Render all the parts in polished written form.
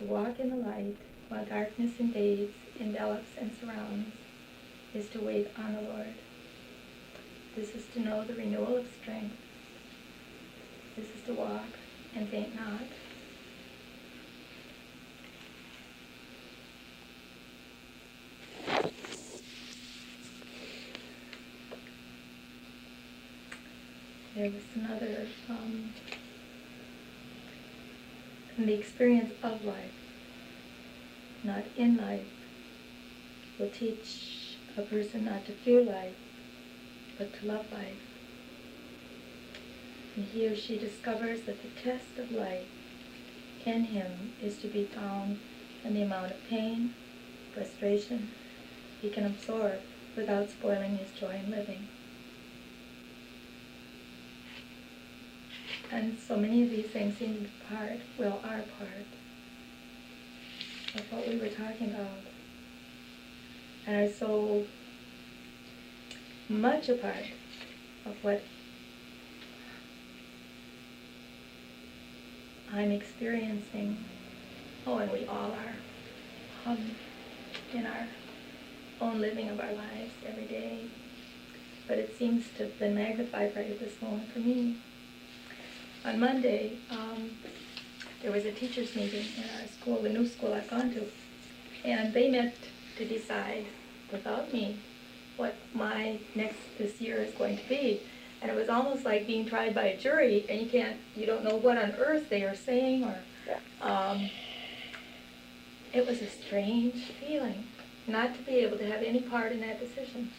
To walk in the light while darkness invades, envelops, and surrounds is to wait on the Lord. This is to know the renewal of strength. This is to walk and faint not. There was another, in the experience of life, not in life, will teach a person not to fear life, but to love life. And he or she discovers that the test of life in him is to be found in the amount of pain, frustration he can absorb without spoiling his joy in living. And so many of these things seem to be part, well, are part of what we were talking about, and are so much a part of what I'm experiencing, and we all are, in our own living of our lives every day. But it seems to have been magnified right at this moment for me. On Monday, there was a teachers' meeting in our school, the new school I've gone to, and they met to decide, without me, what my this year is going to be. And it was almost like being tried by a jury, and you don't know what on earth they are saying, or it was a strange feeling not to be able to have any part in that decision.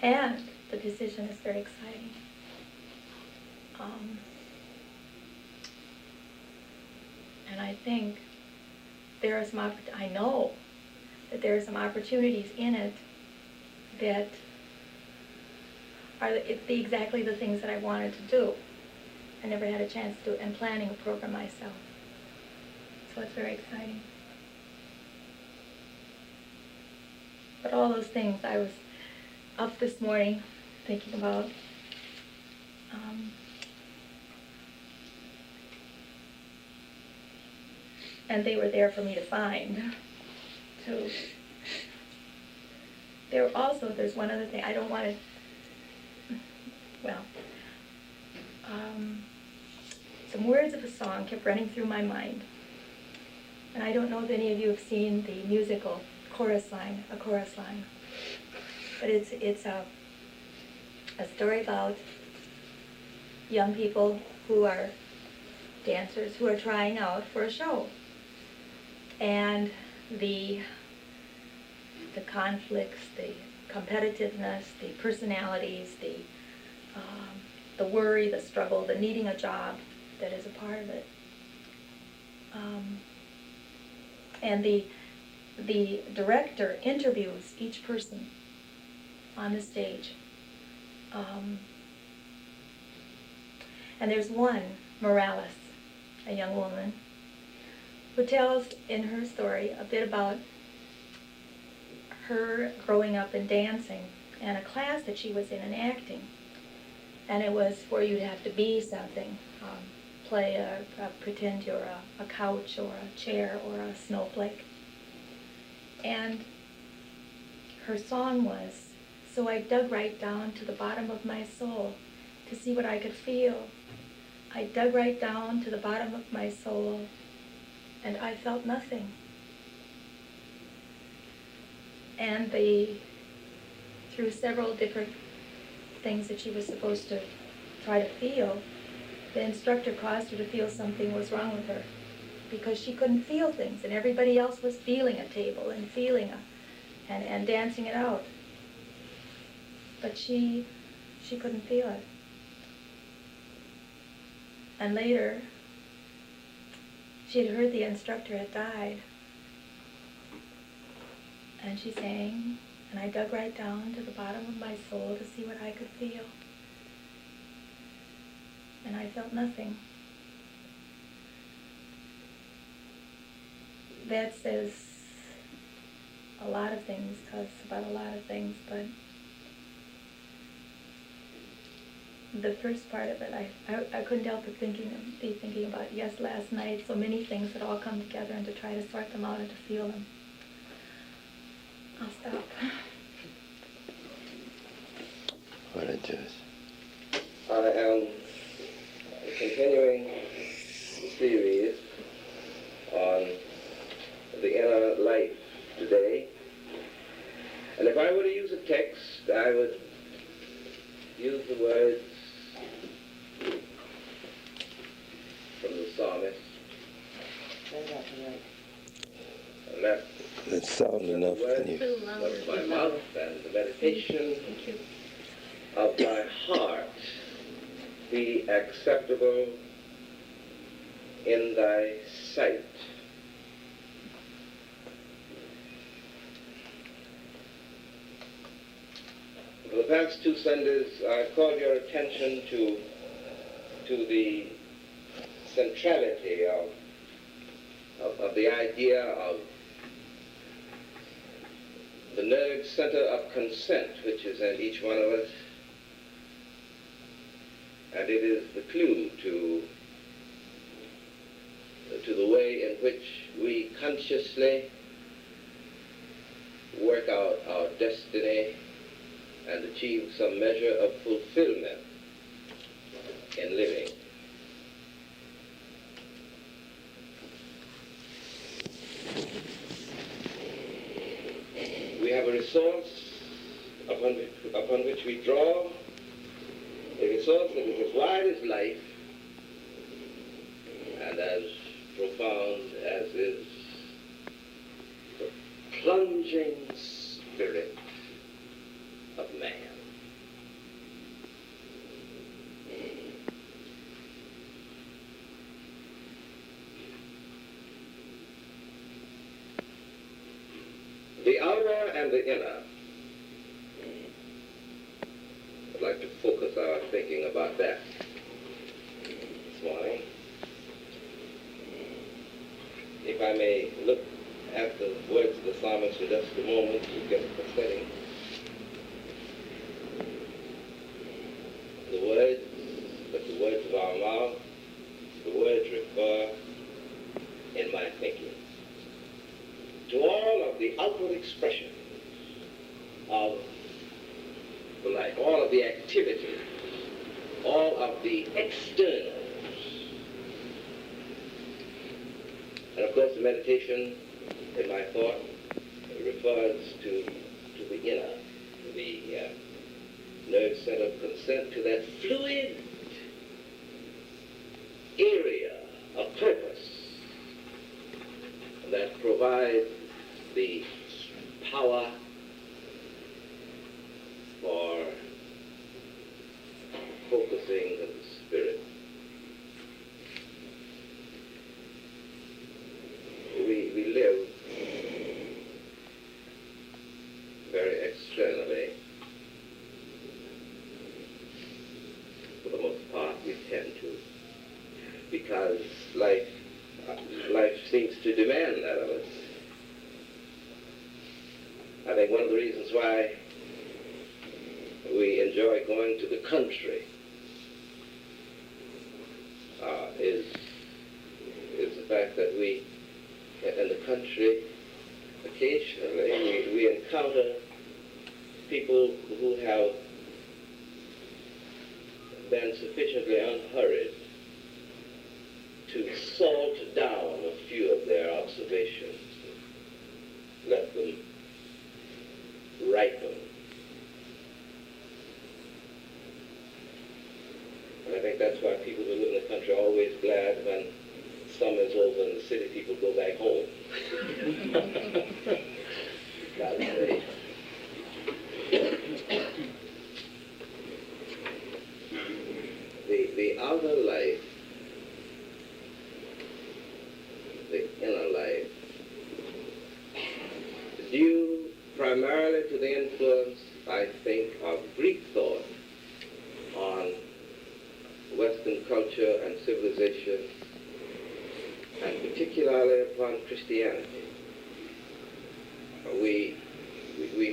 And the decision is very exciting. And I think there are I know that there are some opportunities in it that are exactly the things that I wanted to do. I never had a chance to do, and planning a program myself. So it's very exciting. But all those things, I was up this morning thinking about. And they were there for me to find, too. There's one other thing. I don't want to, some words of a song kept running through my mind. And I don't know if any of you have seen the musical A Chorus Line. But it's a story about young people who are dancers who are trying out for a show. And the conflicts, the competitiveness, the personalities, the worry, the struggle, the needing a job that is a part of it. And the director interviews each person on the stage. And there's one, Morales, a young woman, who tells in her story a bit about her growing up in dancing and a class that she was in acting. And it was where you'd have to be something, pretend you're a couch or a chair or a snowflake. And her song was, "So I dug right down to the bottom of my soul to see what I could feel. I dug right down to the bottom of my soul, and I felt nothing." And through several different things that she was supposed to try to feel, the instructor caused her to feel something was wrong with her, because she couldn't feel things, and everybody else was feeling a table and feeling and dancing it out. But she couldn't feel it. And later, she had heard the instructor had died. And she sang, "And I dug right down to the bottom of my soul to see what I could feel. And I felt nothing." That says a lot of things to us about a lot of things, but the first part of it, I couldn't help but be thinking about yes last night, so many things that all come together, and to try to sort them out and to feel them. I'll stop. What a juice. I am continuing the series on the inner life today. And if I were to use a text, I would use the words from the psalmist. And That's sound enough. Can you? of my mouth and the meditation of my heart be acceptable in thy sight. For the past two Sundays, I've called your attention to the centrality of the idea of the nerve center of consent, which is in each one of us, and it is the clue to the way in which we consciously work out our destiny and achieve some measure of fulfillment in living. We have a resource upon which we draw, a resource that is as wide as life and as profound as is the plunging spirit of man. The outer and the inner. I'd like to focus our thinking about that this morning. If I may look at the words of the psalmist for just a moment to get the setting. The words, but the words of our mouth, the words refer in my thinking to all of the outward expressions of the life, all of the activities, all of the externals. And of course the meditation in my thought refers to the inner, to the nerve center of consent, to that fluid area of purpose that provides the power for focusing of the spirit. We live very externally. For the most part, we tend to, because life seems to demand that of us. I think one of the reasons why we enjoy going to the country is the fact that we, in the country, occasionally we encounter people who have been sufficiently unhurried to salt down a few of their observations, let them ripen. And I think that's why people who live in the country are always glad when summer's over and the city people go back home. God's sake. The outer life, the inner life, due primarily to the influence, I think, of Greek thought on Western culture and civilization, and particularly upon Christianity. We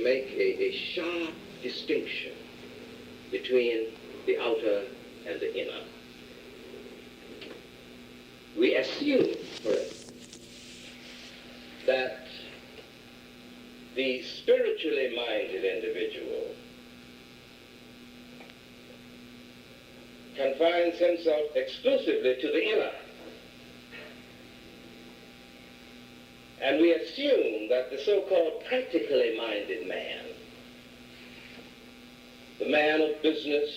make a sharp distinction between the outer and the inner. We assume, for instance, that the spiritually minded individual confines himself exclusively to the inner. And we assume that the so-called practically minded man, the man of business,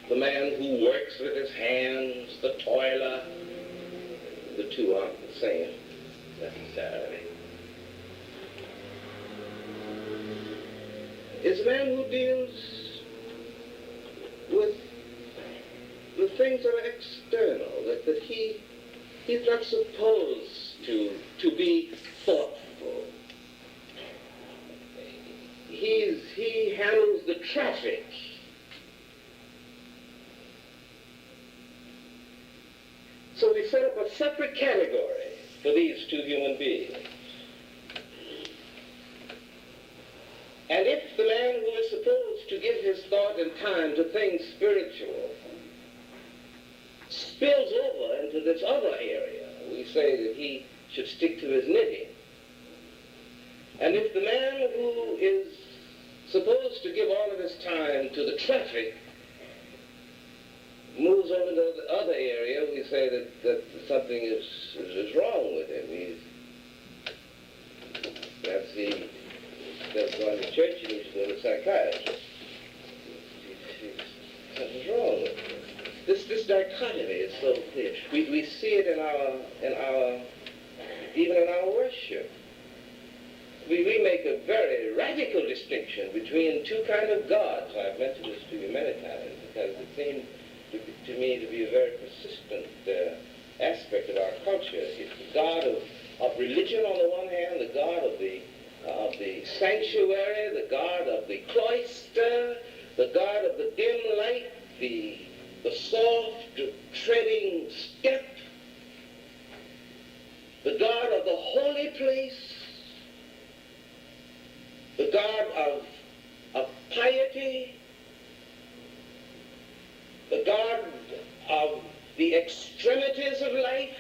the man who works with his hands, the toiler, the two aren't the same necessarily, is a man who deals with things that are external, that he's not supposed to be thoughtful. He handles the traffic. So we set up a separate category for these two human beings. And if the man who is supposed to give his thought and time to things spiritual spills over into this other area, we say that he should stick to his knitting. And if the man who is supposed to give all of his time to the traffic moves over to the other area, we say that something is wrong with him. That's going to church and he's going to psychiatrist. Something's wrong with him. This dichotomy is so clear. We see it even in our worship. We make a very radical distinction between two kinds of gods. I've mentioned this to you many times because it seems to me to be a very persistent aspect of our culture. It's the God of religion on the one hand, the God of the sanctuary, the God of the cloister, the God of the dim light, the soft treading step, the God of the holy place, the God of piety, the God of the extremities of life,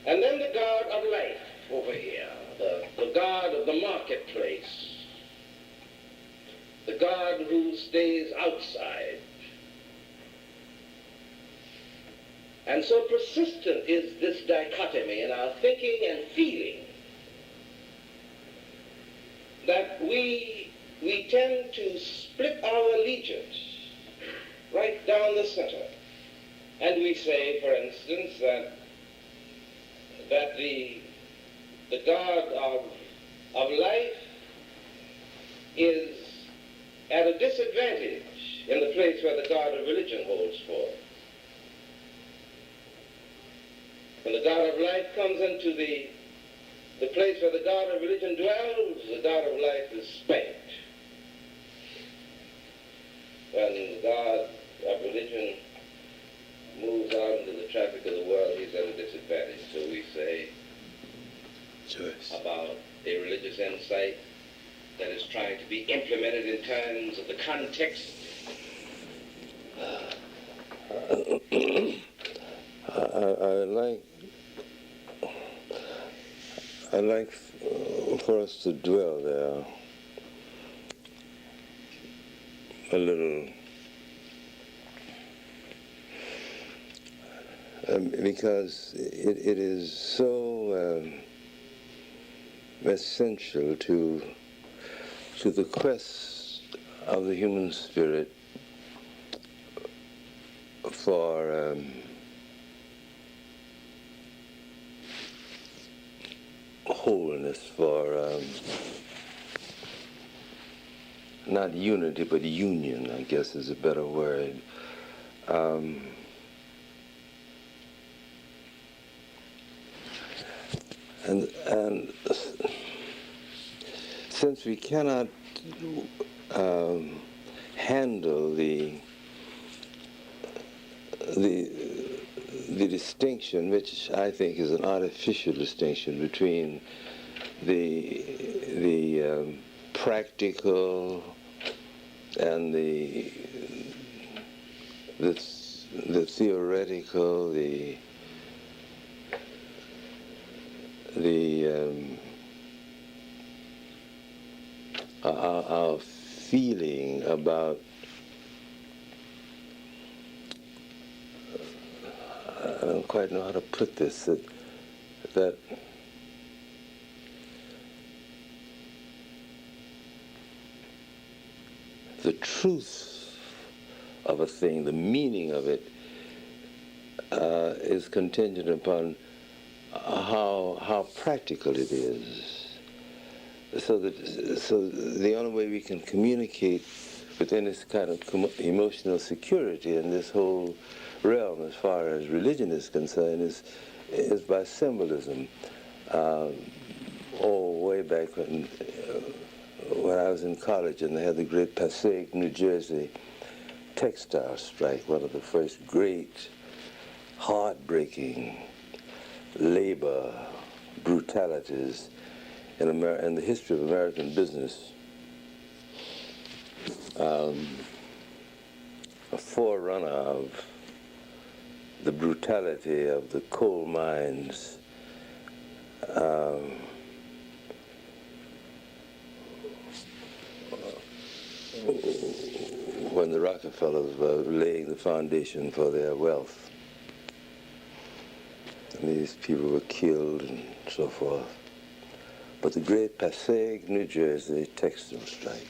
and then the God of life over here, the God of the marketplace, the God who stays outside. And so persistent is this dichotomy in our thinking and feeling that we tend to split our allegiance right down the center. And we say, for instance, that the God of life is at a disadvantage in the place where the God of religion holds forth. When the God of life comes into the place where the God of religion dwells, the God of life is spanked. When the God of religion moves out into the traffic of the world, he's at a disadvantage. So we say about a religious insight that is trying to be implemented in terms of the context. I like for us to dwell there a little, because it is so essential to the quest of the human spirit for wholeness, for not unity but union, I guess is a better word. And since we cannot handle the distinction, which I think is an artificial distinction between the practical and the theoretical, our feeling about I don't quite know how to put this, that the truth of a thing, the meaning of it, is contingent upon how practical it is. So the only way we can communicate with any kind of emotional security in this whole realm, as far as religion is concerned, is by symbolism. Way back when I was in college and they had the great Passaic, New Jersey textile strike, one of the first great, heartbreaking labor brutalities in the history of American business. A forerunner of the brutality of the coal mines, when the Rockefellers were laying the foundation for their wealth. And these people were killed and so forth. But the great Passaic, New Jersey textile strike.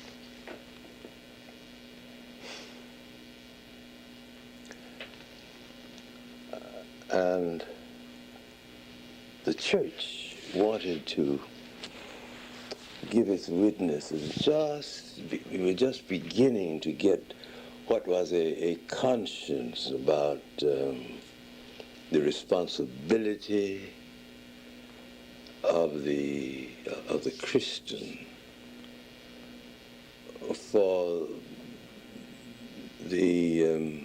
And the church wanted to give its witnesses. We were just beginning to get what was a conscience about the responsibility of the Christian for the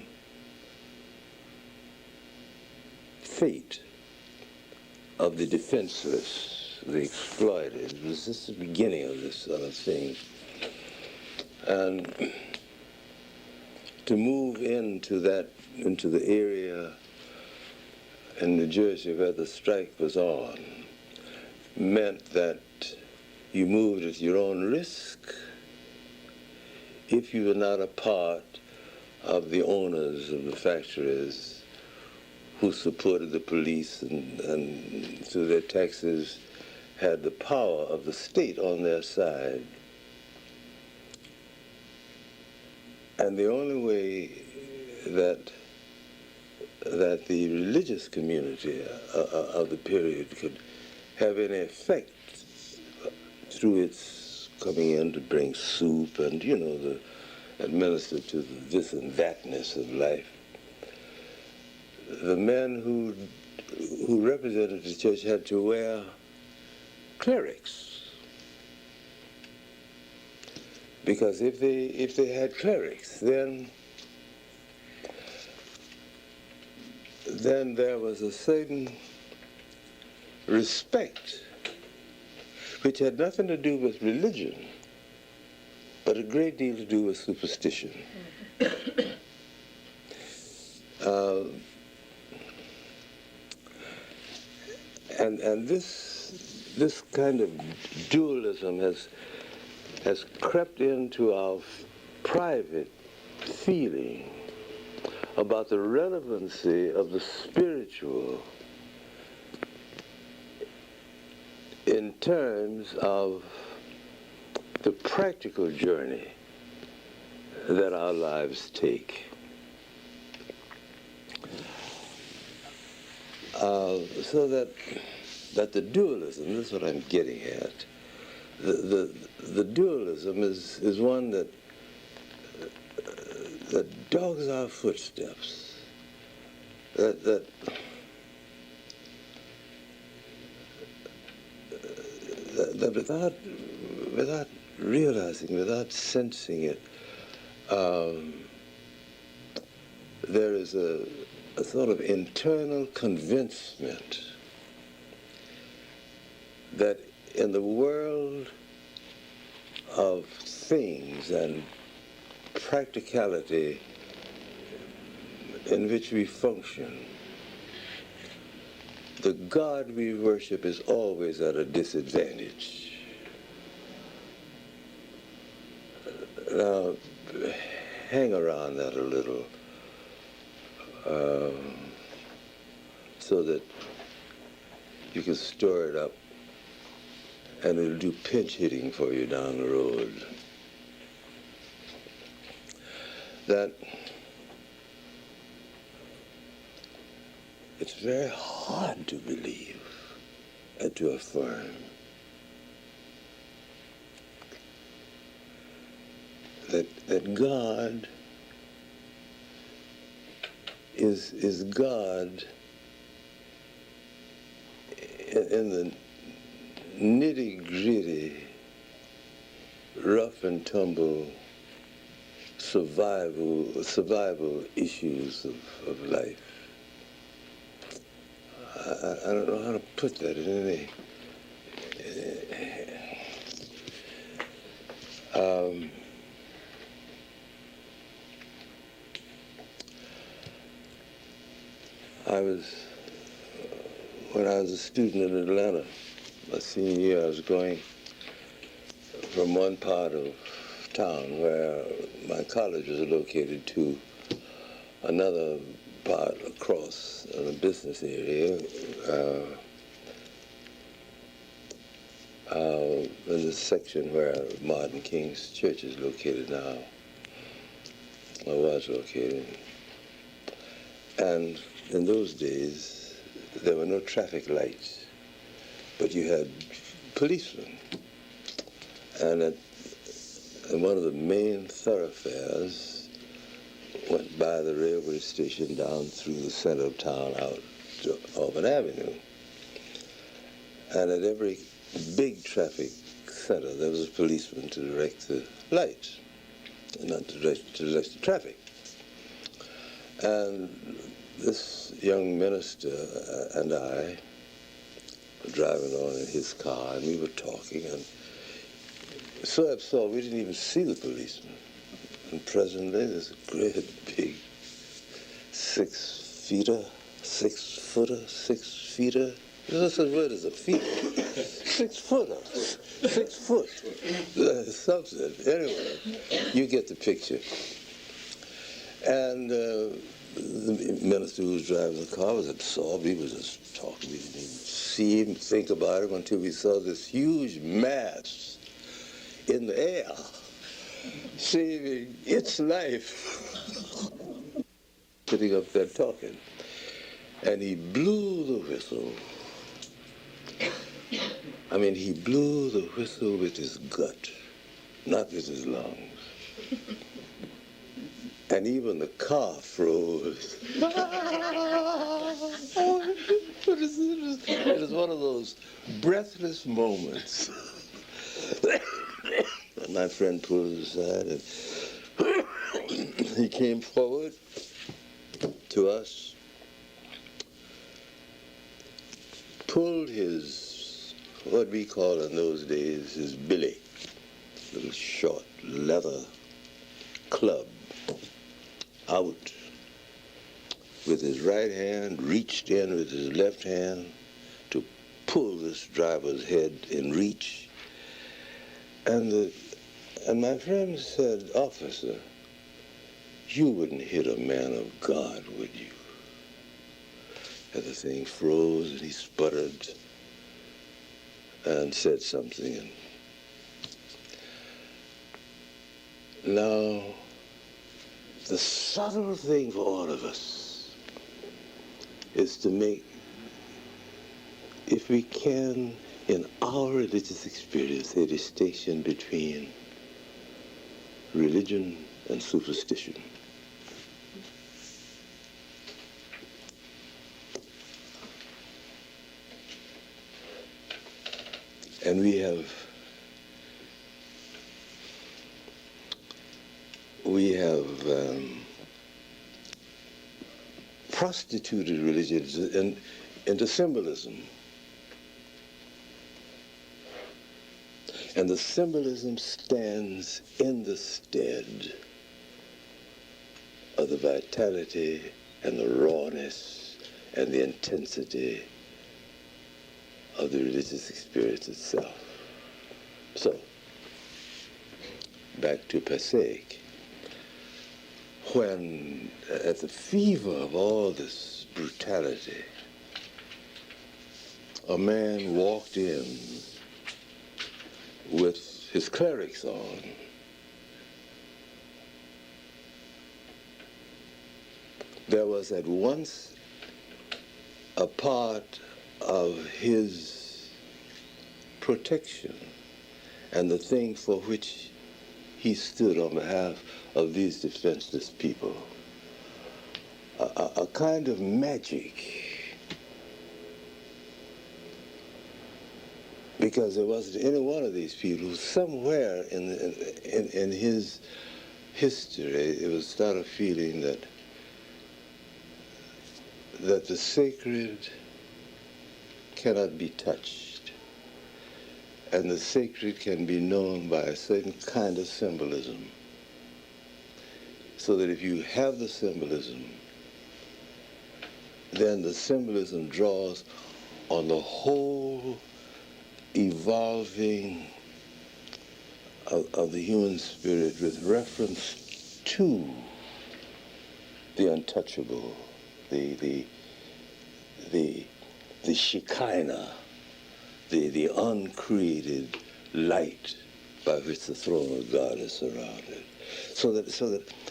fate of the defenseless, the exploited. It was just the beginning of this sort of thing. And to move into the area in New Jersey where the strike was on meant that you moved at your own risk if you were not a part of the owners of the factories who supported the police and through their taxes had the power of the state on their side. And the only way that the religious community of the period could have any effect through its coming in to bring soup and, administer to the this and thatness of life, the men who represented the church had to wear clerics, because if they had clerics, then there was a certain respect which had nothing to do with religion, but a great deal to do with superstition. And this kind of dualism has crept into our private feeling about the relevancy of the spiritual in terms of the practical journey that our lives take. So that the dualism, this is what I'm getting at, the dualism is one that dogs our footsteps, that without realizing, without sensing it, there is a sort of internal convincement that in the world of things and practicality in which we function, the God we worship is always at a disadvantage. Now, hang around that a little so that you can store it up and it'll do pinch hitting for you down the road. That it's very hard to believe and to affirm that God is God in the nitty-gritty, rough and tumble survival issues of life. I don't know how to put that in any. When I was a student in Atlanta, my senior year, I was going from one part of town where my college was located to another part across in a business area in the section where Martin King's church is located now, or was located. And in those days, there were no traffic lights, but you had policemen. And at one of the main thoroughfares went by the railway station down through the center of town out to Auburn Avenue. And at every big traffic center, there was a policeman to direct the lights, and not to direct the traffic. And this young minister and I were driving on in his car, and we were talking, and so absorbed we didn't even see the policeman. And presently, there's a great big 6 footer. That's a word is a feet. 6 footer. 6 foot. Something. Anyway, you get the picture. And the minister who was driving the car was absorbed. He was just talking. We didn't even see him, think about him until we saw this huge mass in the air, saving its life. Sitting up there talking. And he blew the whistle. I mean, he blew the whistle with his gut, not with his lungs. And even the car froze. It was one of those breathless moments. And my friend pulled us aside, and he came forward to us, pulled his, what we call in those days, his billy, little short leather club, out with his right hand, reached in with his left hand to pull this driver's head in reach. And my friend said, "Officer, you wouldn't hit a man of God, would you?" And the thing froze, and he sputtered and said something. And now, the subtle thing for all of us is to make, if we can, in our religious experience, a distinction between religion and superstition. And we have prostituted religion into symbolism. And the symbolism stands in the stead of the vitality and the rawness and the intensity of the religious experience itself. So, back to Passaic. When, at the fever of all this brutality, a man walked in with his clerics on, there was at once a part of his protection and the thing for which he stood on behalf of these defenseless people, a kind of magic, because there wasn't any one of these people who somewhere in his history it was start a feeling that the sacred cannot be touched, and the sacred can be known by a certain kind of symbolism, so that if you have the symbolism, then the symbolism draws on the whole evolving of the human spirit with reference to the untouchable, the Shekinah, the uncreated light by which the throne of God is surrounded. So that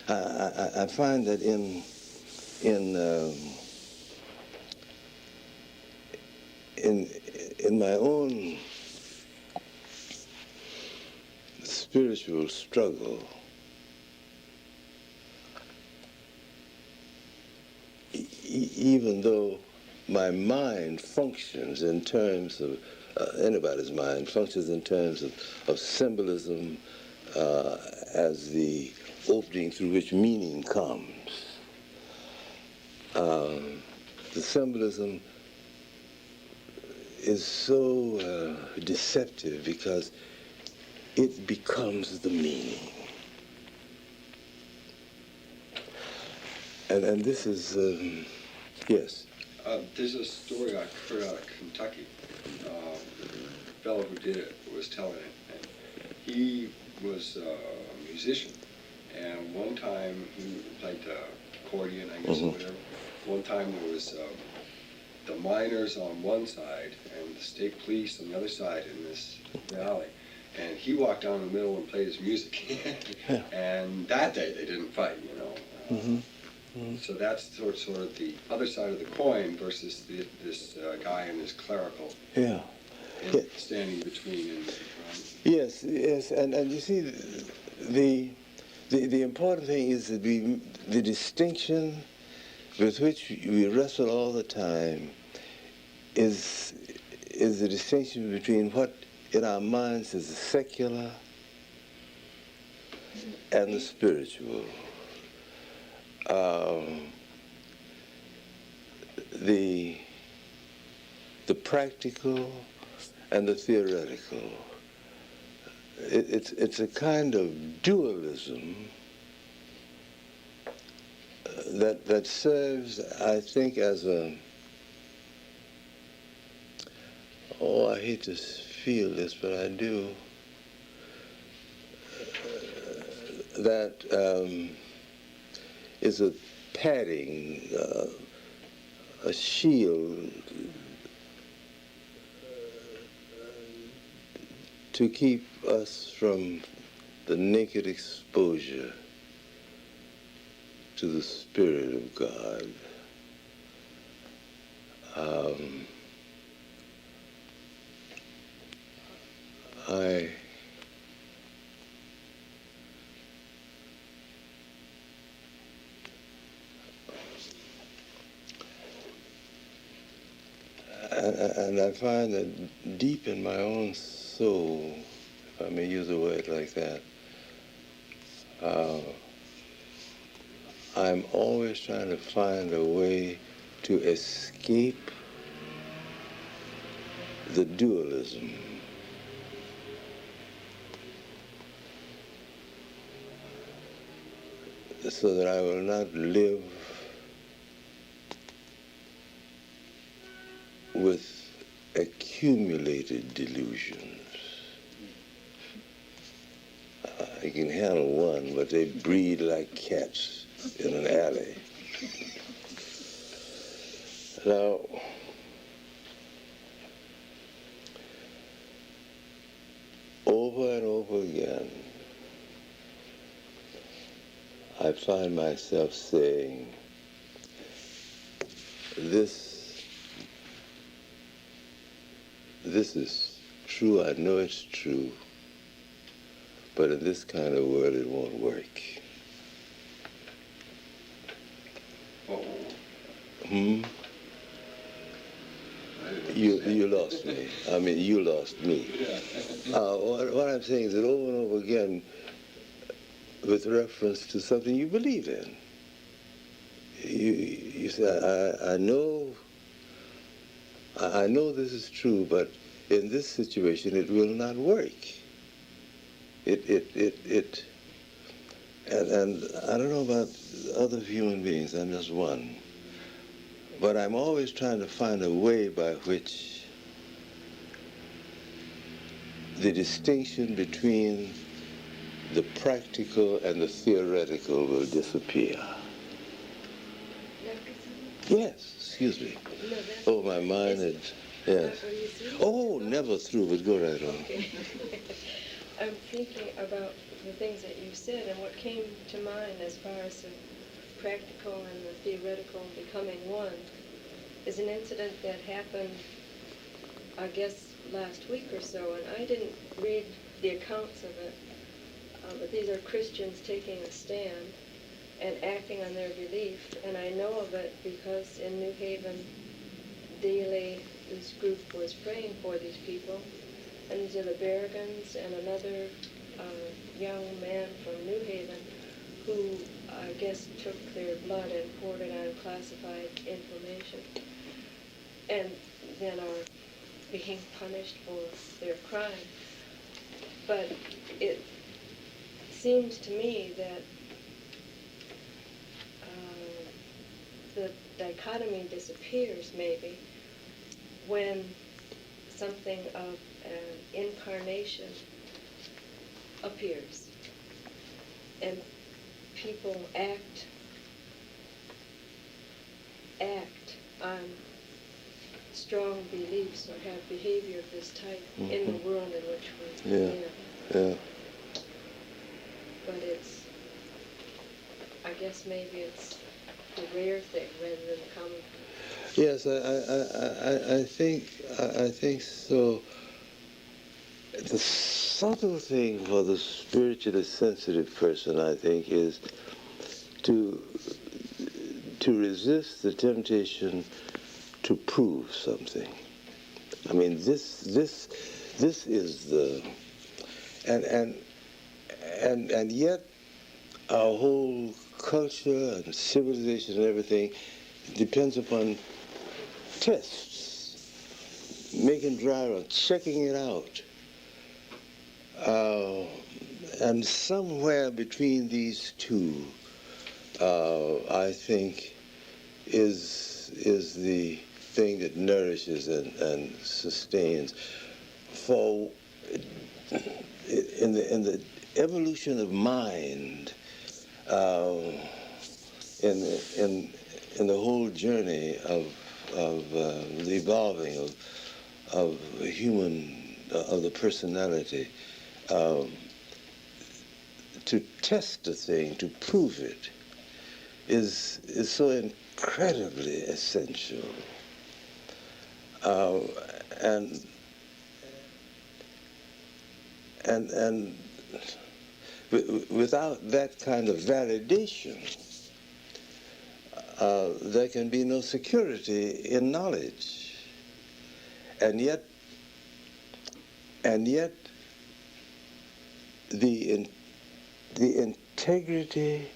I find that in my own spiritual struggle, even though my mind functions in terms of, anybody's mind functions in terms of symbolism as the opening through which meaning comes. The symbolism is so deceptive because it becomes the meaning. And this is, yes. There's a story I heard out of Kentucky. The fellow who did it was telling it. And he was a musician. And one time he played the accordion, I guess, or whatever. One time there was the miners on one side and the state police on the other side in this valley. And he walked down the middle and played his music. And that day they didn't fight, you know. So that's sort of the other side of the coin versus this guy in his clerical standing between. And, yes, and you see, the important thing is that the distinction with which we wrestle all the time is the distinction between what in our minds is the secular and the spiritual. The practical and the theoretical. It's a kind of dualism that serves, I think, as a, I hate to feel this, but I do, that is a padding, a shield to keep us from the naked exposure to the Spirit of God. And I find that deep in my own soul, if I may use a word like that, I'm always trying to find a way to escape the dualism. so that I will not live with accumulated delusions. I can handle one, but they breed like cats in an alley. Now, over and over again, I find myself saying, this is true, I know it's true, but in this kind of world it won't work. You lost me. I mean, you lost me. What I'm saying is that over and over again, with reference to something you believe in, you say, I know this is true, but in this situation it will not work. And I don't know about other human beings, I'm just one. But I'm always trying to find a way by which the distinction between the practical and the theoretical will disappear. Yes, excuse me. Oh, my mind had, yes. Oh, never through, but go right on. Okay. I'm thinking about the things that you said, and what came to mind as far as the practical and the theoretical becoming one is an incident that happened, I guess, last week or so, and I didn't read the accounts of it, but these are Christians taking a stand and acting on their belief, and I know of it because in New Haven daily this group was praying for these people, and these are the Berrigans and another young man from New Haven who I guess took their blood and poured it on classified information, and then are being punished for their crime. But it seems to me that the dichotomy disappears maybe when something of an incarnation appears and people act on strong beliefs or have behavior of this type in the world in which we live. Yeah. But it's, I guess maybe it's the rare thing rather than the common thing. Yes, I think so. The subtle thing for the spiritually sensitive person, I think, is to resist the temptation to prove something. I mean, this is the, and yet our whole culture and civilization and everything depends upon tests, making dry run, checking it out. And somewhere between these two, I think, is the thing that nourishes and sustains. For in the evolution of mind, in the whole journey of the evolving of human, of the personality, to test a thing, to prove it, is so incredibly essential. And without that kind of validation, there can be no security in knowledge. And yet the integrity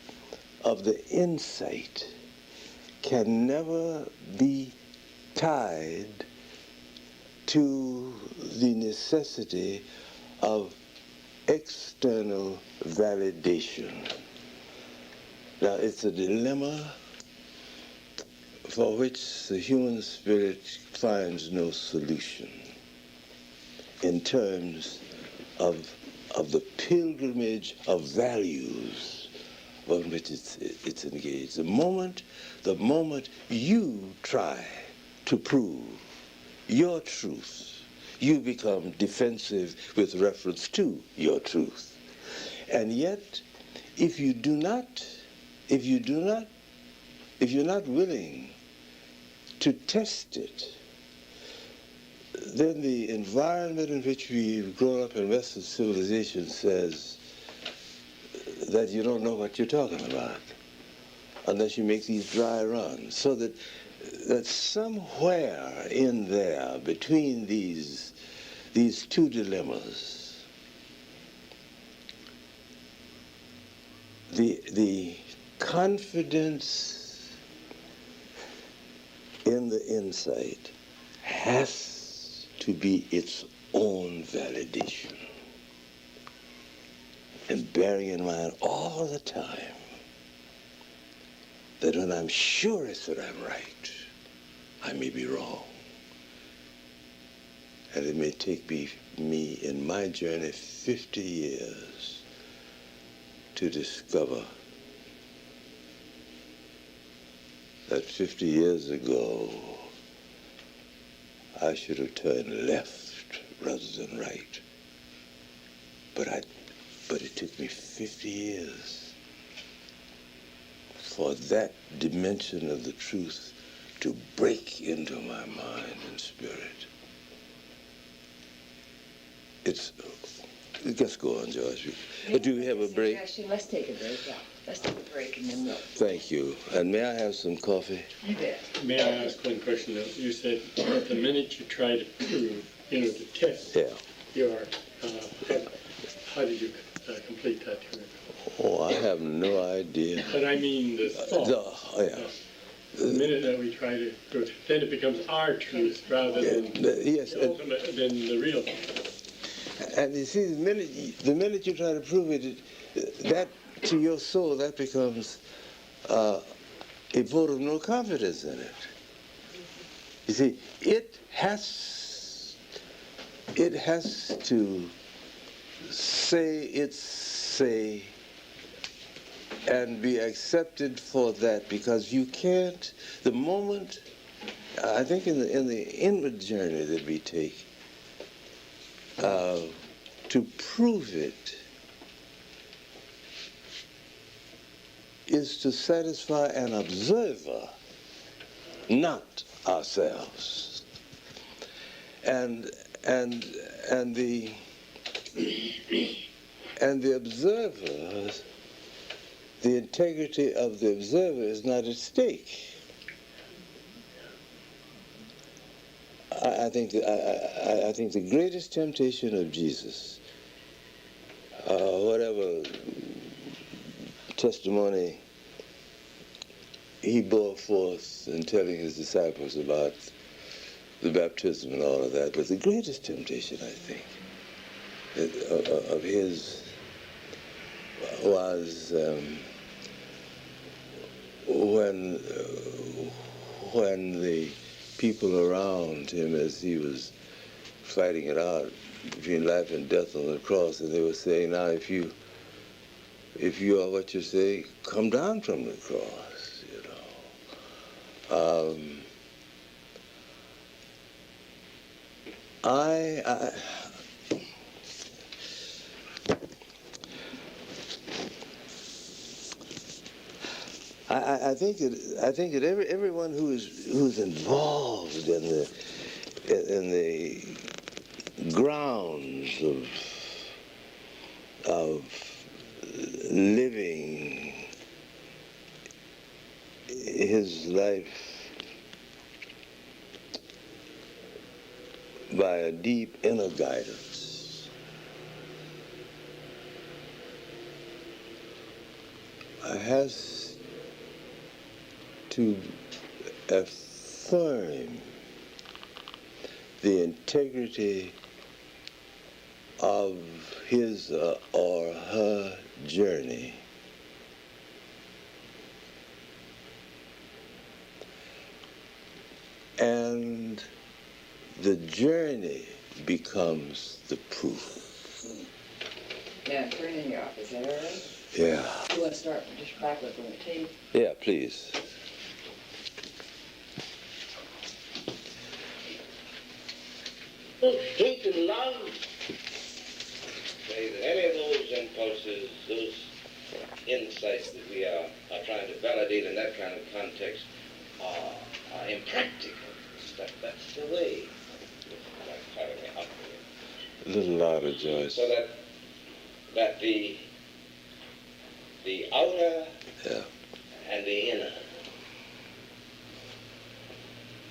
of the insight can never be tied to the necessity of external validation. Now, it's a dilemma for which the human spirit finds no solution in terms of the pilgrimage of values on which it's engaged. The moment you try to prove your truth, you become defensive with reference to your truth. And yet, if you're not willing to test it, then the environment in which we've grown up in Western civilization says that you don't know what you're talking about unless you make these dry runs. So that somewhere in there between these two dilemmas, the confidence in the insight has to be its own validation. And bearing in mind all the time that when I'm sure that I'm right, I may be wrong. And it may take me in my journey 50 years to discover that 50 years ago I should have turned left rather than right. But it took me 50 years for that dimension of the truth to break into my mind and spirit. Let's go on, George. Do we have a break? Let's take a break, yeah. Let's take a break and then we'll... Thank you. And may I have some coffee? You bet. May I ask one question? You said that the minute you try to prove, to test your, how did you complete that term? Oh, I have no idea. But I mean the thought. The minute that we try to prove, then it becomes our truth rather than the ultimate, than the real truth. And you see, the minute you try to prove it, that to your soul, that becomes a vote of no confidence in it. You see, it has to say its say and be accepted for that, because you can't, the moment, I think in the inward journey that we take, to prove it is to satisfy an observer, not ourselves. And the observer, the integrity of the observer is not at stake. I think the greatest temptation of Jesus, whatever testimony he bore forth in telling his disciples about the baptism and all of that, but the greatest temptation, I think, of his was when the people around him, as he was fighting it out between life and death on the cross, and they were saying, now if you are what you say, come down from the cross, I think that everyone who's involved in the grounds of living his life by a deep inner guidance has to affirm the integrity of his or her journey the journey becomes the proof. Yeah, turning you off, is that all right? Yeah. You want to start just crackling from the tape? Yeah, please. Hate and love, say that any of those impulses, those insights that we are trying to validate in that kind of context are impractical. That's the way. A little louder, Joyce. So that the outer and the inner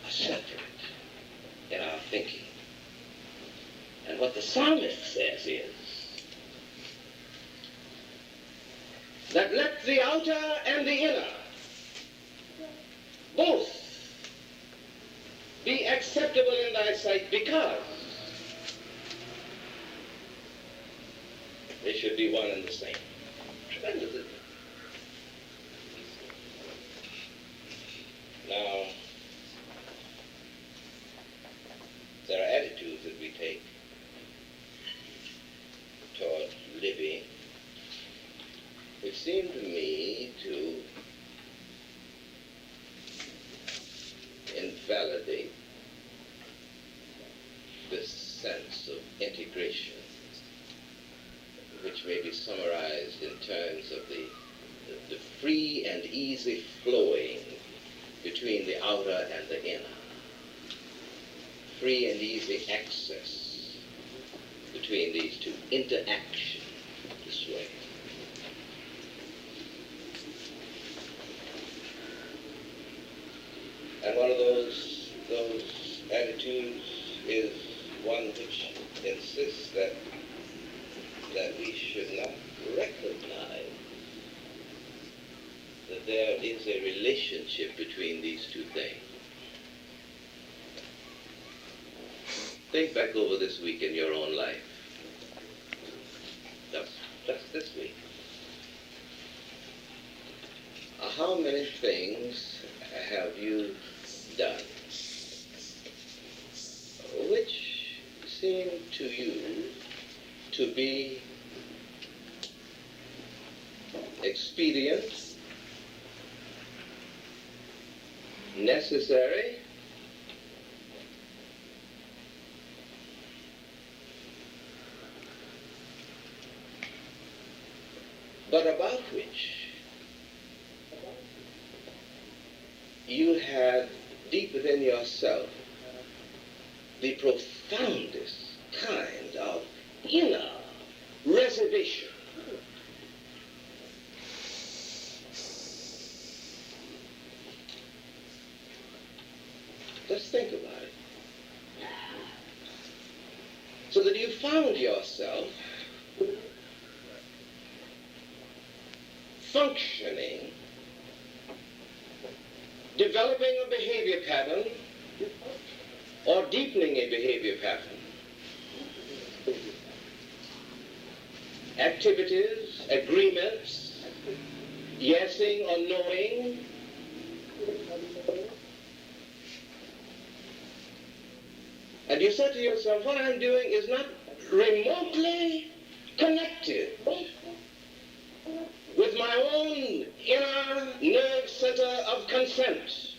are separate in our thinking. And what the psalmist says is that let the outer and the inner both be acceptable in thy sight, because they should be one and the same. Tremendous, isn't it? Now, there are attitudes that we take toward living which seem to me to invalidate this sense of integration, which may be summarized in terms of the free and easy flowing between the outer and the inner. Free and easy access between these two. Interaction this way. And one of those attitudes is one which insists that we should not recognize that there is a relationship between these two things. Think back over this week in your own life. Just this week. How many things have you done which seem to you to be expedient, necessary, but about which you had deep within yourself the profoundest kind of inner reservation. Just think about it. So that you found yourself functioning, developing a behavior pattern or deepening a behavior pattern, activities, agreements, yesing or knowing, and you said to yourself, what I'm doing is not remotely connected with my own inner nerve center of consent.